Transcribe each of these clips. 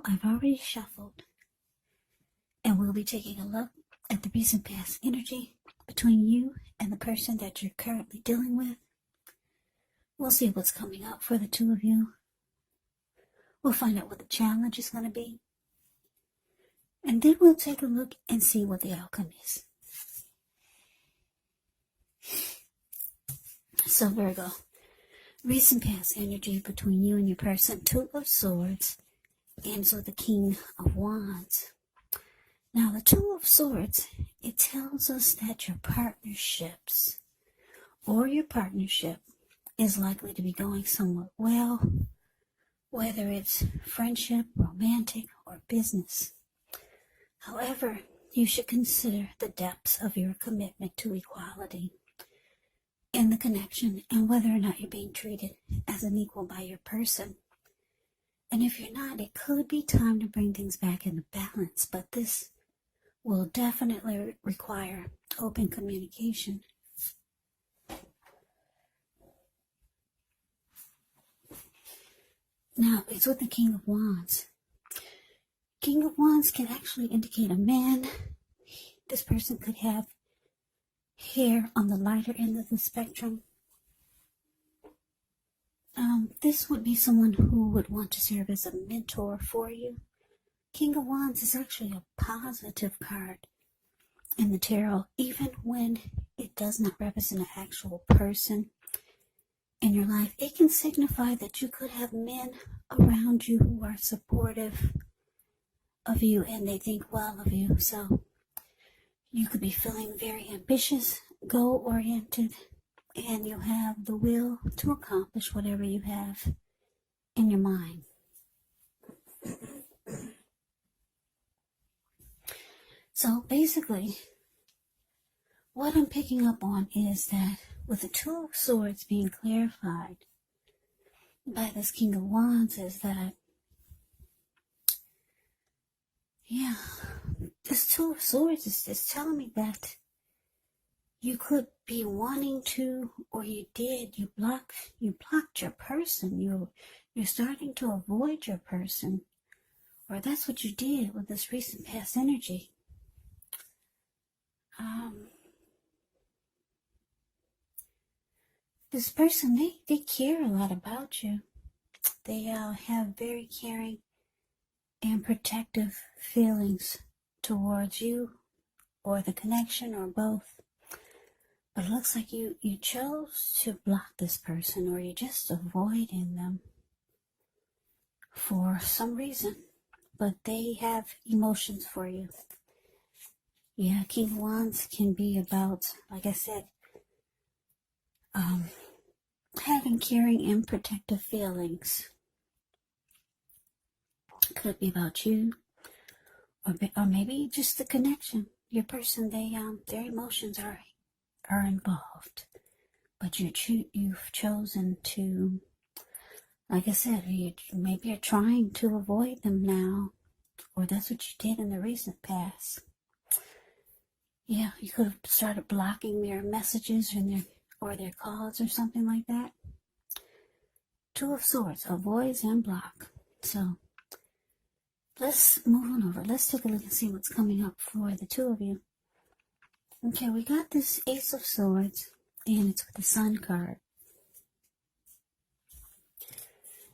I've already shuffled, and we'll be taking a look at the recent past energy between you and the person that you're currently dealing with. We'll see what's coming up for the two of you. We'll find out what the challenge is going to be. And then we'll take a look and see what the outcome is. So Virgo, recent past energy between you and your person, Two of Swords, ends with the King of Wands. Now the Two of Swords, it tells us that your partnerships or your partnership is likely to be going somewhat well, whether it's friendship, romantic, or business. However, you should consider the depths of your commitment to equality in the connection and whether or not you're being treated as an equal by your person. And if you're not, it could be time to bring things back into balance, but this will definitely require open communication. Now, it's with the King of Wands. King of Wands can actually indicate a man. This person could have hair on the lighter end of the spectrum. This would be someone who would want to serve as a mentor for you. King of Wands is actually a positive card in the tarot, even when it does not represent an actual person in your life. It can signify that you could have men around you who are supportive of you and they think well of you. So you could be feeling very ambitious, goal-oriented, and you have the will to accomplish whatever you have in your mind. So basically, what I'm picking up on is that with the Two of Swords being clarified by this King of Wands is that, this Two of Swords is telling me that you could be wanting to, or you did, you blocked your person. You're starting to avoid your person, or that's what you did with this recent past energy. This person, they care a lot about you. They have very caring and protective feelings towards you, or the connection, or both. But it looks like you chose to block this person, or you're just avoiding them for some reason. But they have emotions for you. Yeah, King of Wands can be about, like I said, having caring and protective feelings. Could be about you, or maybe just the connection. Your person, their emotions are involved, but you've chosen to, like I said, maybe you're trying to avoid them now, or that's what you did in the recent past. Yeah, you could have started blocking their messages or their calls or something like that. Two of Swords, avoids and block. So let's move on over. Let's take a look and see what's coming up for the two of you. Okay, we got this Ace of Swords, and it's with the Sun card.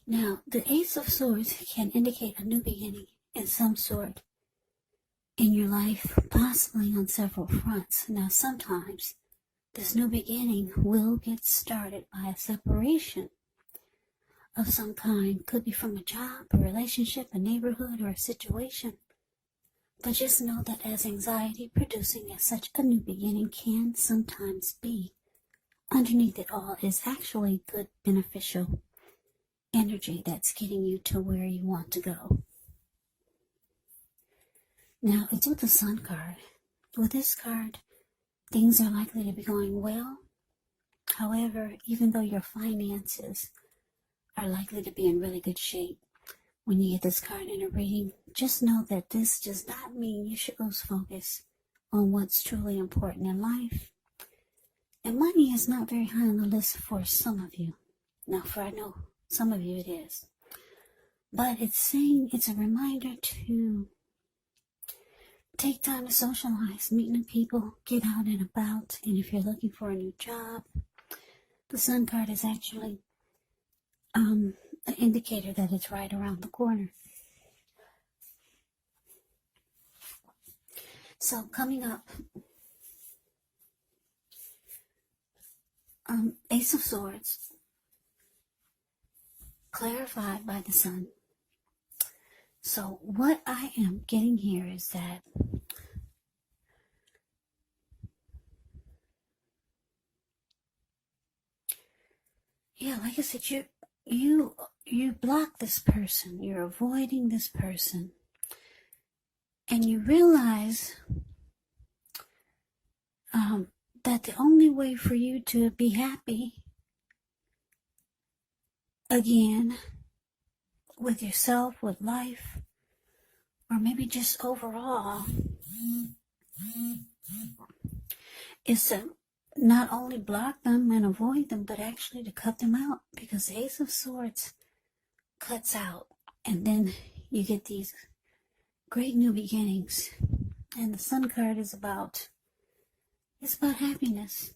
Now, the Ace of Swords can indicate a new beginning in some sort in your life, possibly on several fronts. Now, sometimes this new beginning will get started by a separation of some kind. Could be from a job, a relationship, a neighborhood, or a situation. But just know that as anxiety producing as such a new beginning can sometimes be, underneath it all is actually good, beneficial energy that's getting you to where you want to go. Now, it's with the Sun card. With this card, things are likely to be going well. However, even though your finances are likely to be in really good shape, when you get this card in a reading, just know that this does not mean you should lose focus on what's truly important in life. And money is not very high on the list for some of you. Now, I know some of you it is. But it's saying it's a reminder to take time to socialize, meet new people, get out and about. And if you're looking for a new job, the Sun card is actually an indicator that it's right around the corner. So coming up, Ace of Swords, clarified by the Sun. So what I am getting here is that like I said, you block this person, you're avoiding this person, and you realize that the only way for you to be happy again with yourself, with life, or maybe just overall, is to not only block them and avoid them, but actually to cut them out, because the Ace of Swords cuts out, and then you get these great new beginnings. And the Sun card is about happiness,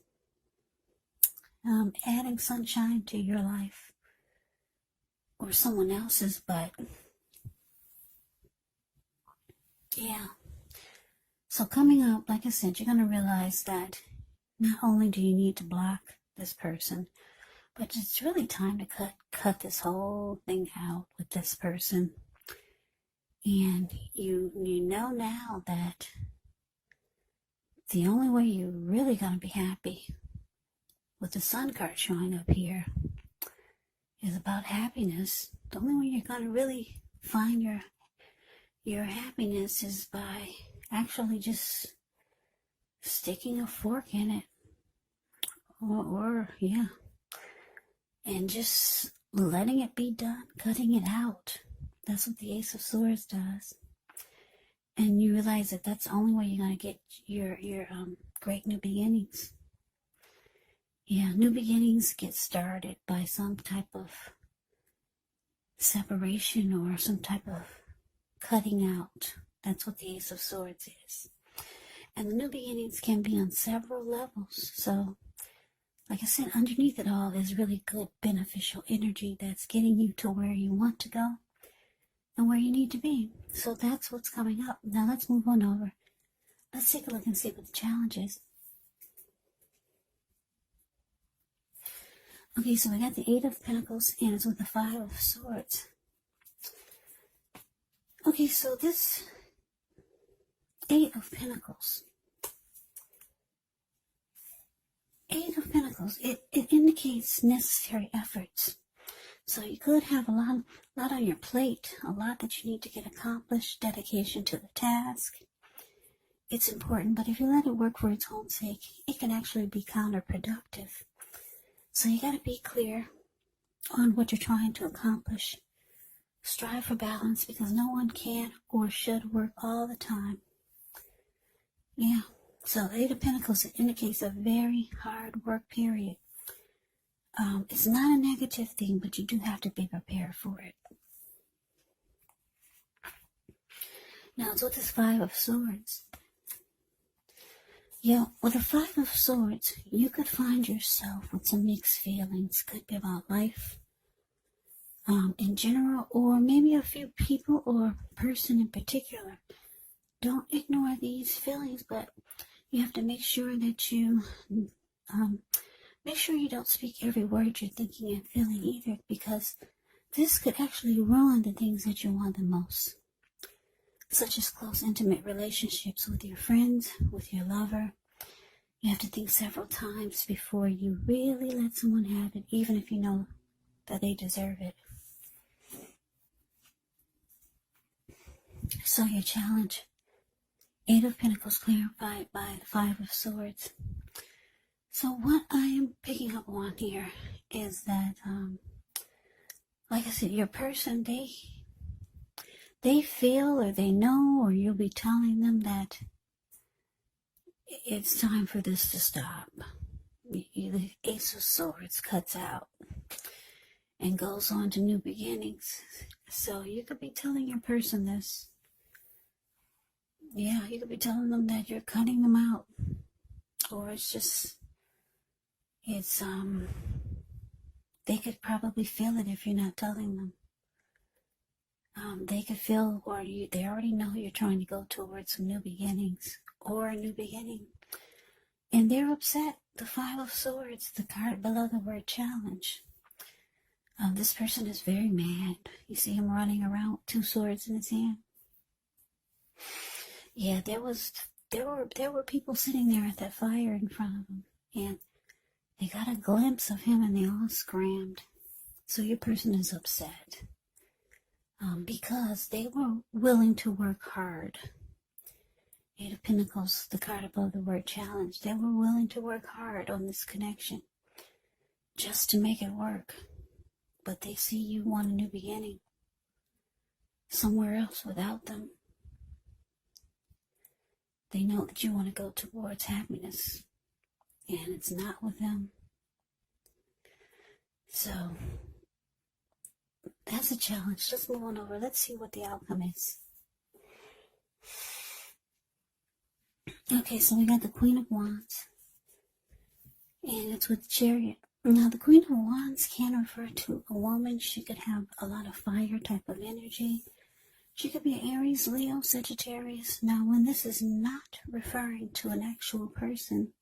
adding sunshine to your life or someone else's, but yeah. So coming up, like I said, you're going to realize that not only do you need to block this person, but it's really time to cut this whole thing out with this person. And you know now that the only way you're really going to be happy, with the Sun card showing up here, is about happiness. The only way you're going to really find your happiness is by actually just sticking a fork in it, or and just letting it be done, cutting it out. That's what the Ace of Swords does. And you realize that that's the only way you're going to get your great new beginnings. Yeah, new beginnings get started by some type of separation or some type of cutting out. That's what the Ace of Swords is. And the new beginnings can be on several levels. So, like I said, underneath it all is really good, beneficial energy that's getting you to where you want to go and where you need to be. So that's what's coming up. Now let's move on over. Let's take a look and see what the challenge is. Okay, so we got the Eight of Pentacles, and it's with the Five of Swords. Okay, so this Eight of Pentacles, it indicates necessary efforts. So you could have a lot on your plate, a lot that you need to get accomplished, dedication to the task. It's important, but if you let it work for its own sake, it can actually be counterproductive. So you got to be clear on what you're trying to accomplish. Strive for balance, because no one can or should work all the time. Yeah, so Eight of Pentacles, it indicates a very hard work period. It's not a negative thing, but you do have to be prepared for it. Now, it's with this Five of Swords. Yeah, with the Five of Swords, you could find yourself with some mixed feelings. Could be about life in general, or maybe a few people or person in particular. Don't ignore these feelings, but you have to make sure that you make sure you don't speak every word you're thinking and feeling either, because this could actually ruin the things that you want the most, such as close, intimate relationships with your friends, with your lover. You have to think several times before you really let someone have it, even if you know that they deserve it. So your challenge, Eight of Pentacles clarified by the Five of Swords. So what I am picking up on here is that, like I said, your person, they feel, or they know, or you'll be telling them that it's time for this to stop. The Ace of Swords cuts out and goes on to new beginnings. So you could be telling your person this. Yeah, you could be telling them that you're cutting them out. Or they could probably feel it if you're not telling them. They could feel, they already know you're trying to go towards some new beginnings or a new beginning. And they're upset. The Five of Swords, the card below the word challenge. This person is very mad. You see him running around with 2 swords in his hand. Yeah, there were people sitting there at that fire in front of him, and they got a glimpse of him and they all scrammed. So your person is upset. Because they were willing to work hard. Eight of Pentacles, the card above the word challenge. They were willing to work hard on this connection just to make it work. But they see you want a new beginning somewhere else without them. They know that you want to go towards happiness, and it's not with them. So that's a challenge. Let's move on over. Let's see what the outcome is. Okay, so we got the Queen of Wands, and it's with the Chariot. Now, the Queen of Wands can refer to a woman. She could have a lot of fire type of energy. She could be Aries, Leo, Sagittarius. Now, when this is not referring to an actual person,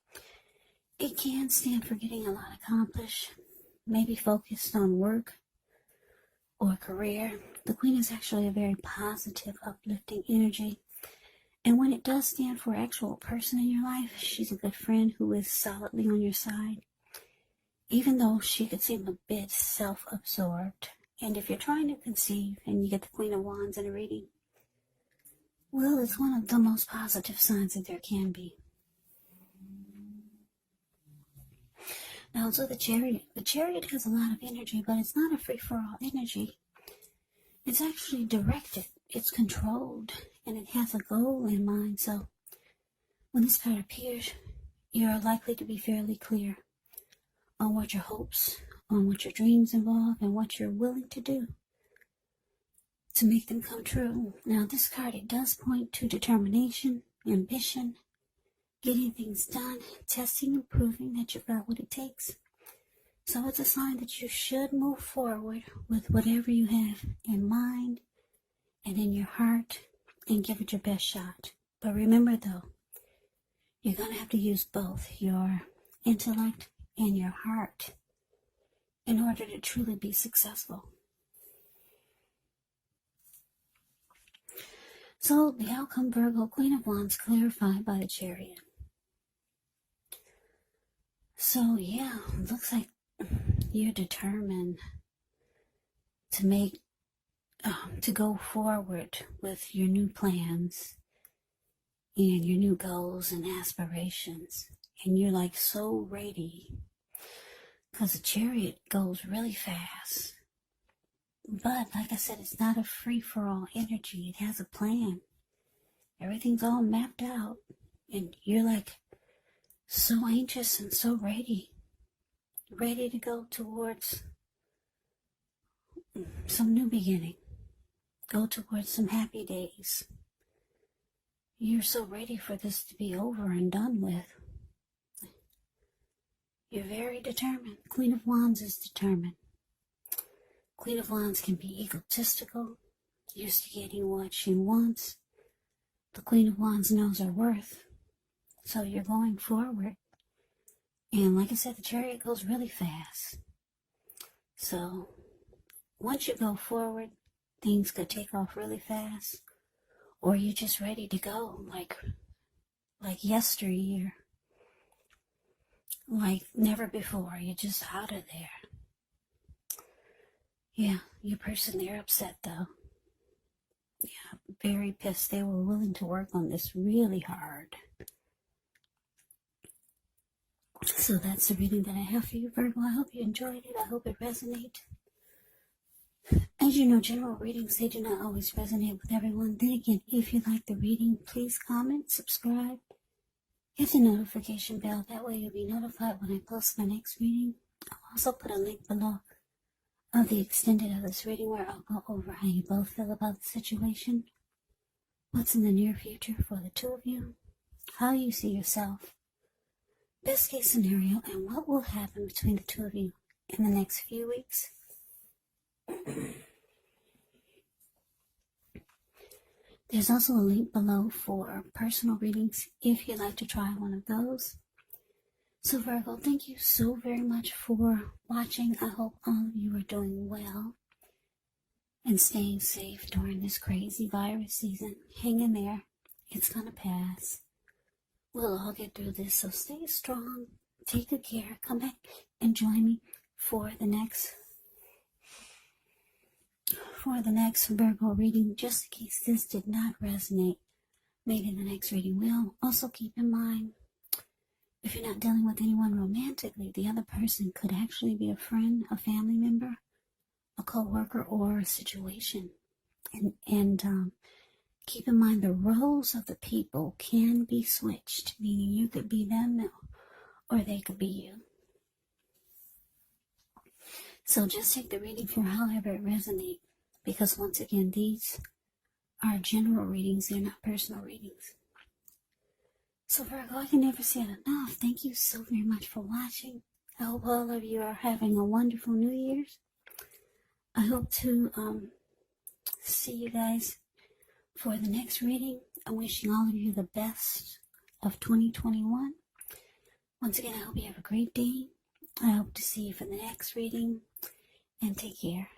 it can stand for getting a lot accomplished, maybe focused on work or career. The Queen is actually a very positive, uplifting energy. And when it does stand for an actual person in your life, she's a good friend who is solidly on your side, even though she could seem a bit self-absorbed. And if you're trying to conceive and you get the Queen of Wands in a reading, well, it's one of the most positive signs that there can be. Now, so the Chariot has a lot of energy, but it's not a free-for-all energy. It's actually directed. It's controlled, and it has a goal in mind. So when this card appears, you're likely to be fairly clear on what your hopes, on what your dreams involve, and what you're willing to do to make them come true. Now, this card, it does point to determination, ambition, getting things done, testing and proving that you've got what it takes. So it's a sign that you should move forward with whatever you have in mind and in your heart and give it your best shot. But remember, though, you're going to have to use both your intellect and your heart in order to truly be successful. So the outcome, Virgo, Queen of Wands, clarified by the Chariot. So yeah, looks like you're determined to go forward with your new plans and your new goals and aspirations. And you're like so ready, because the Chariot goes really fast. But like I said, it's not a free-for-all energy. It has a plan. Everything's all mapped out. And you're like so anxious and so ready to go towards some new beginning. Go towards some happy days. You're so ready for this to be over and done with. You're very determined. Queen of Wands is determined. Queen of Wands can be egotistical, used to getting what she wants. The Queen of Wands knows her worth. So you're going forward. And like I said, the Chariot goes really fast. So once you go forward, things could take off really fast. Or you're just ready to go, like yesteryear. Like never before. You're just out of there. Yeah, your person, they're upset though. Yeah, very pissed. They were willing to work on this really hard. So that's the reading that I have for you, Virgo. I hope you enjoyed it. I hope it resonated. As you know, general readings, they do not always resonate with everyone. Then again, if you like the reading, please comment, subscribe, hit the notification bell. That way you'll be notified when I post my next reading. I'll also put a link below of the extended of this reading, where I'll go over how you both feel about the situation, what's in the near future for the two of you, how you see yourself, best case scenario, and what will happen between the two of you in the next few weeks. There's also a link below for personal readings if you'd like to try one of those. So Virgo, thank you so very much for watching. I hope all of you are doing well and staying safe during this crazy virus season. Hang in there. It's going to pass. We'll all get through this, so stay strong. Take good care. Come back and join me for the next Virgo reading, just in case this did not resonate. Maybe the next reading will. Also keep in mind, if you're not dealing with anyone romantically, the other person could actually be a friend, a family member, a co-worker, or a situation. And keep in mind the roles of the people can be switched, meaning you could be them or they could be you. So just take the reading for however it resonates, because once again, these are general readings, they're not personal readings. So Virgo, I can never say it enough. Thank you so very much for watching. I hope all of you are having a wonderful New Year's. I hope to see you guys for the next reading. I'm wishing all of you the best of 2021. Once again, I hope you have a great day. I hope to see you for the next reading, and take care.